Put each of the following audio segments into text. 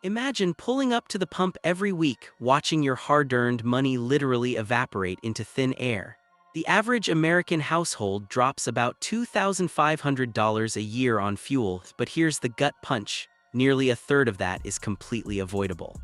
Imagine pulling up to the pump every week, watching your hard-earned money literally evaporate into thin air. The average American household drops about $2,500 a year on fuel, but here's the gut punch. Nearly a third of that is completely avoidable.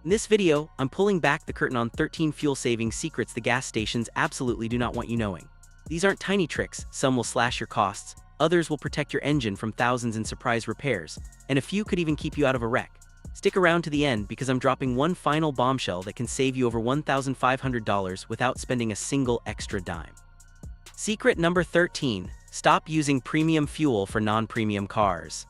In this video, I'm pulling back the curtain on 13 fuel-saving secrets the gas stations absolutely do not want you knowing. These aren't tiny tricks. Some will slash your costs, others will protect your engine from thousands in surprise repairs, and a few could even keep you out of a wreck. Stick around to the end because I'm dropping one final bombshell that can save you over $1,500 without spending a single extra dime. Secret number 13. Stop using premium fuel for non-premium cars.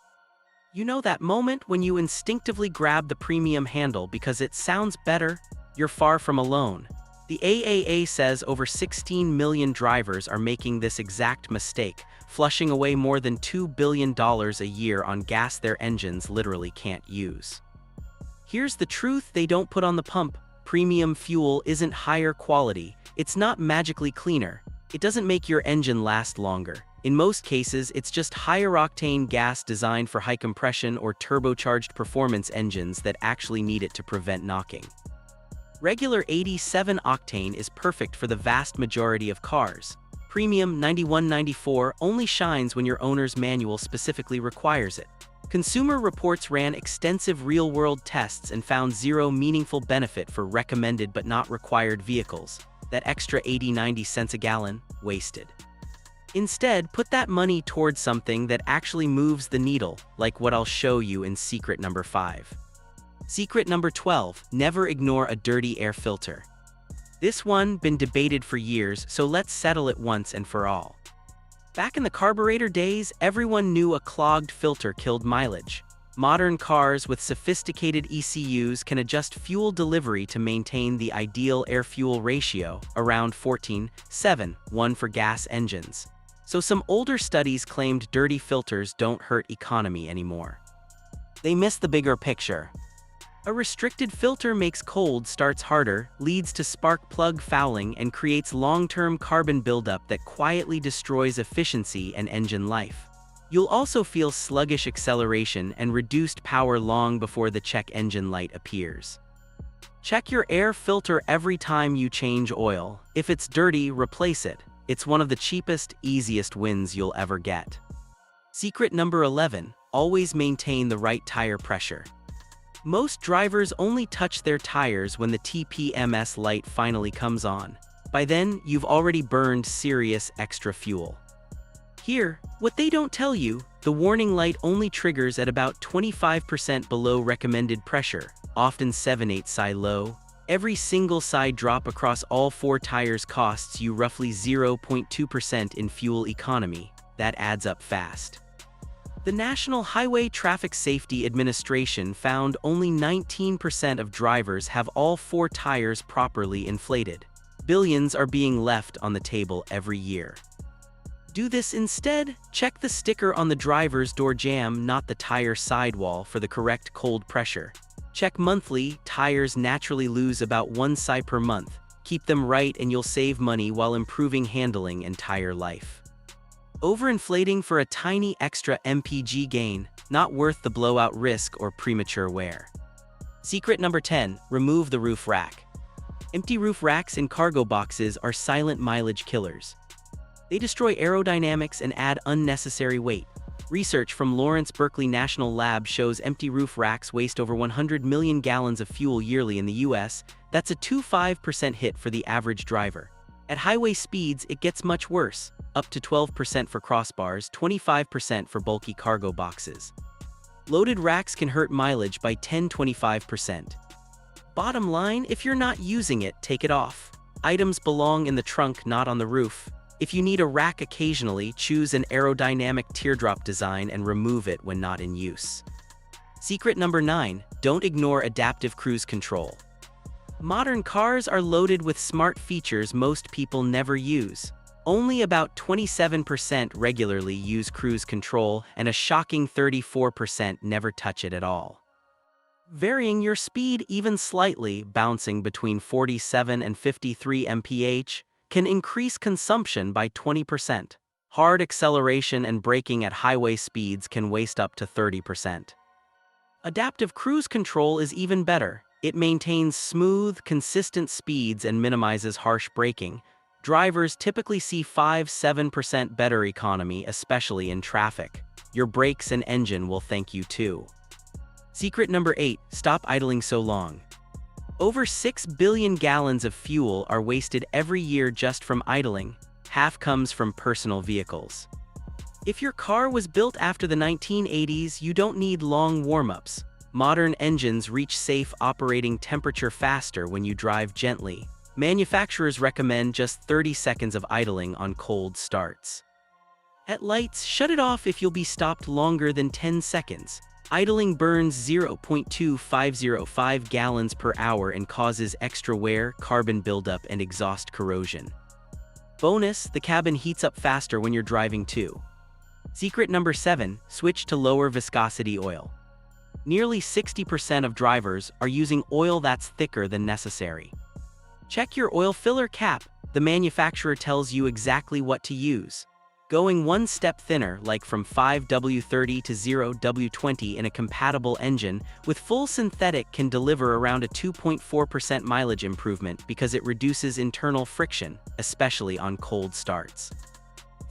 You know that moment when you instinctively grab the premium handle because it sounds better? You're far from alone. The AAA says over 16 million drivers are making this exact mistake, flushing away more than $2 billion a year on gas their engines literally can't use. Here's the truth they don't put on the pump. Premium fuel isn't higher quality. It's not magically cleaner. It doesn't make your engine last longer. In most cases, it's just higher-octane gas designed for high compression or turbocharged performance engines that actually need it to prevent knocking. Regular 87 octane is perfect for the vast majority of cars. Premium 91-94 only shines when your owner's manual specifically requires it. Consumer Reports ran extensive real-world tests and found zero meaningful benefit for recommended but not required vehicles. That extra 80-90 cents a gallon, wasted. Instead, put that money towards something that actually moves the needle, like what I'll show you in secret number 5. Secret number 12, never ignore a dirty air filter. This one been debated for years, so let's settle it once and for all. Back in the carburetor days, everyone knew a clogged filter killed mileage. Modern cars with sophisticated ECUs can adjust fuel delivery to maintain the ideal air-fuel ratio, around 14:7:1 for gas engines. So some older studies claimed dirty filters don't hurt economy anymore. They miss the bigger picture. A restricted filter makes cold starts harder, leads to spark plug fouling, and creates long-term carbon buildup that quietly destroys efficiency and engine life. You'll also feel sluggish acceleration and reduced power long before the check engine light appears. Check your air filter every time you change oil. If it's dirty, replace it. It's one of the cheapest, easiest wins you'll ever get. Secret number 11, always maintain the right tire pressure. Most drivers only touch their tires when the TPMS light finally comes on. By then, you've already burned serious extra fuel. Here, what they don't tell you, the warning light only triggers at about 25% below recommended pressure, often 7/8 psi low. Every single psi drop across all 4 tires costs you roughly 0.2% in fuel economy. That adds up fast. The National Highway Traffic Safety Administration found only 19% of drivers have all 4 tires properly inflated. Billions are being left on the table every year. Do this instead. Check the sticker on the driver's door jamb, not the tire sidewall, for the correct cold pressure. Check monthly. Tires naturally lose about 1 psi per month. Keep them right and you'll save money while improving handling and tire life. Overinflating for a tiny extra MPG gain, not worth the blowout risk or premature wear. Secret number 10, remove the roof rack. Empty roof racks in cargo boxes are silent mileage killers. They destroy aerodynamics and add unnecessary weight. Research from Lawrence Berkeley National Lab shows empty roof racks waste over 100 million gallons of fuel yearly in the US. That's a 25% hit for the average driver. At highway speeds, it gets much worse, up to 12% for crossbars, 25% for bulky cargo boxes. Loaded racks can hurt mileage by 10–25%. Bottom line, if you're not using it, take it off. Items belong in the trunk, not on the roof. If you need a rack occasionally, choose an aerodynamic teardrop design and remove it when not in use. Secret number 9, don't ignore adaptive cruise control. Modern cars are loaded with smart features most people never use. Only about 27% regularly use cruise control, and a shocking 34% never touch it at all. Varying your speed even slightly, bouncing between 47 and 53 mph, can increase consumption by 20%. Hard acceleration and braking at highway speeds can waste up to 30%. Adaptive Cruise Control is even better. It maintains smooth, consistent speeds and minimizes harsh braking. Drivers typically see 5–7% better economy, especially in traffic. Your brakes and engine will thank you too. Secret number 8, stop idling so long. Over 6 billion gallons of fuel are wasted every year just from idling. Half comes from personal vehicles. If your car was built after the 1980s, you don't need long warm-ups. Modern engines reach safe operating temperature faster when you drive gently. Manufacturers recommend just 30 seconds of idling on cold starts. At lights, shut it off if you'll be stopped longer than 10 seconds. Idling burns 0.2505 gallons per hour and causes extra wear, carbon buildup, and exhaust corrosion. Bonus, the cabin heats up faster when you're driving too. Secret number 7, switch to lower viscosity oil. Nearly 60% of drivers are using oil that's thicker than necessary. Check your oil filler cap. The manufacturer tells you exactly what to use. Going one step thinner, like from 5W30 to 0W20 in a compatible engine with full synthetic, can deliver around a 2.4% mileage improvement because it reduces internal friction, especially on cold starts.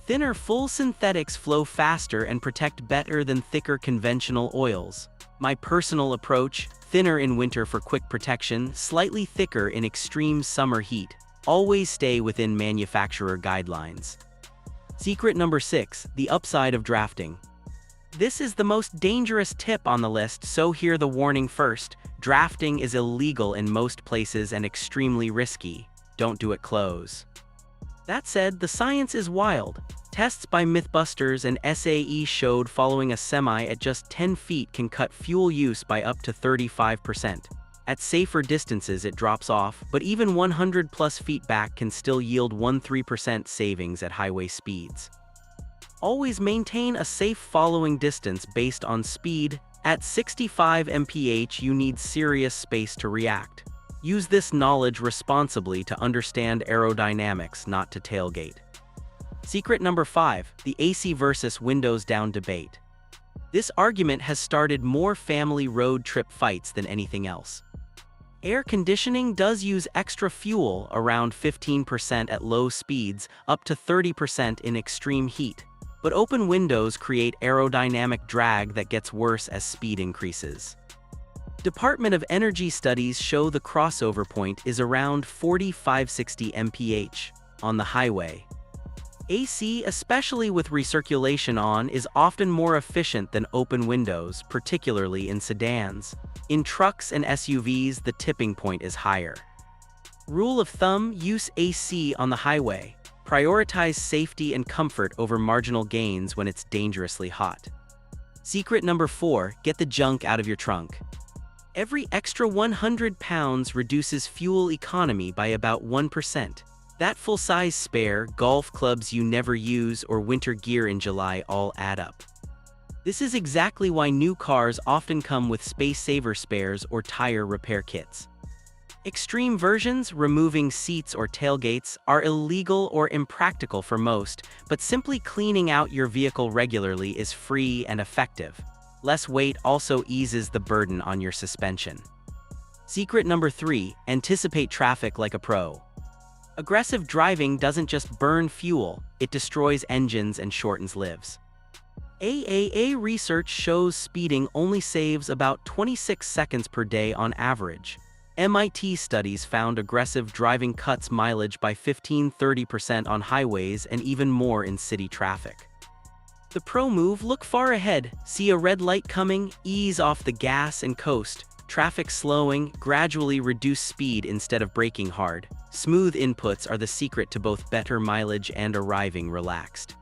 Thinner full synthetics flow faster and protect better than thicker conventional oils. My personal approach: thinner in winter for quick protection, slightly thicker in extreme summer heat. Always stay within manufacturer guidelines. Secret number 6, the upside of drafting. This is the most dangerous tip on the list, so hear the warning first. Drafting is illegal in most places and extremely risky. Don't do it close. That said, the science is wild. Tests by Mythbusters and SAE showed following a semi at just 10 feet can cut fuel use by up to 35%. At safer distances it drops off, but even 100+ feet back can still yield 1–3% savings at highway speeds. Always maintain a safe following distance based on speed. At 65 mph you need serious space to react. Use this knowledge responsibly to understand aerodynamics, not to tailgate. Secret number 5, the AC versus windows down debate. This argument has started more family road trip fights than anything else. Air conditioning does use extra fuel, around 15% at low speeds, up to 30% in extreme heat. But open windows create aerodynamic drag that gets worse as speed increases. Department of Energy studies show the crossover point is around 45–60 mph on the highway. AC, especially with recirculation on, is often more efficient than open windows, particularly in sedans. In trucks and SUVs, the tipping point is higher. Rule of thumb: use AC on the highway. Prioritize safety and comfort over marginal gains when it's dangerously hot. Secret number 4, get the junk out of your trunk. Every extra 100 pounds reduces fuel economy by about 1%. That full-size spare, golf clubs you never use, or winter gear in July all add up. This is exactly why new cars often come with space-saver spares or tire repair kits. Extreme versions, removing seats or tailgates, are illegal or impractical for most, but simply cleaning out your vehicle regularly is free and effective. Less weight also eases the burden on your suspension. Secret number 3, anticipate traffic like a pro. Aggressive driving doesn't just burn fuel, it destroys engines and shortens lives. AAA research shows speeding only saves about 26 seconds per day on average. MIT studies found aggressive driving cuts mileage by 15–30% on highways and even more in city traffic. The pro move: look far ahead, see a red light coming, ease off the gas and coast. Traffic slowing, gradually reduce speed instead of braking hard. Smooth inputs are the secret to both better mileage and arriving relaxed.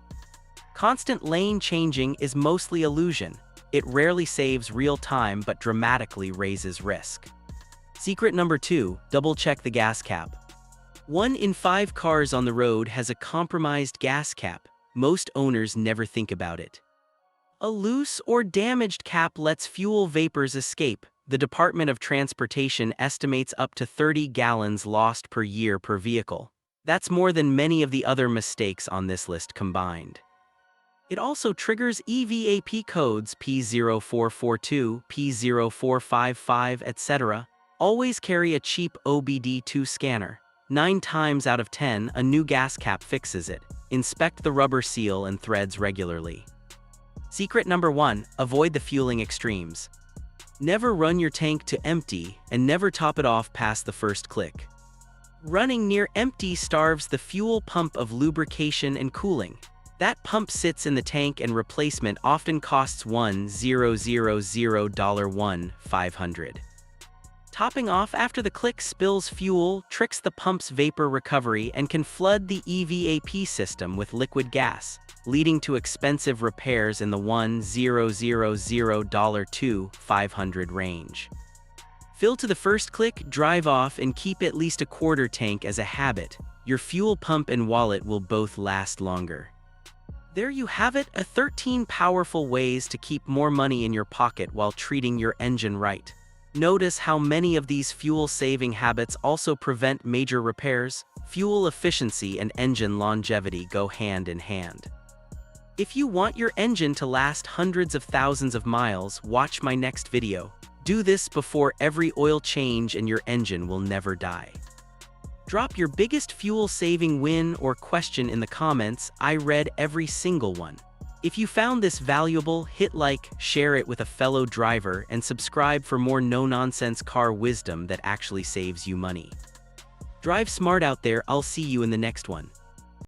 Constant lane changing is mostly illusion. It rarely saves real time but dramatically raises risk. Secret number 2, double-check the gas cap. 1 in 5 cars on the road has a compromised gas cap. Most owners never think about it. A loose or damaged cap lets fuel vapors escape. The Department of Transportation estimates up to 30 gallons lost per year per vehicle. That's more than many of the other mistakes on this list combined. It also triggers EVAP codes P0442, P0455, etc. Always carry a cheap OBD2 scanner. 9 times out of 10, a new gas cap fixes it. Inspect the rubber seal and threads regularly. Secret number 1, avoid the fueling extremes. Never run your tank to empty and never top it off past the first click. Running near empty starves the fuel pump of lubrication and cooling. That pump sits in the tank and replacement often costs $1,000 Topping off after the click spills fuel, tricks the pump's vapor recovery and can flood the EVAP system with liquid gas, leading to expensive repairs in the $1,000 to $500 range. Fill to the first click, drive off, and keep at least a quarter tank as a habit. Your fuel pump and wallet will both last longer. There you have it, 13 powerful ways to keep more money in your pocket while treating your engine right. Notice how many of these fuel-saving habits also prevent major repairs. Fuel efficiency and engine longevity go hand in hand. If you want your engine to last hundreds of thousands of miles, watch my next video. Do this before every oil change and your engine will never die. Drop your biggest fuel-saving win or question in the comments. I read every single one. If you found this valuable, hit like, share it with a fellow driver, and subscribe for more no-nonsense car wisdom that actually saves you money. Drive smart out there. I'll see you in the next one.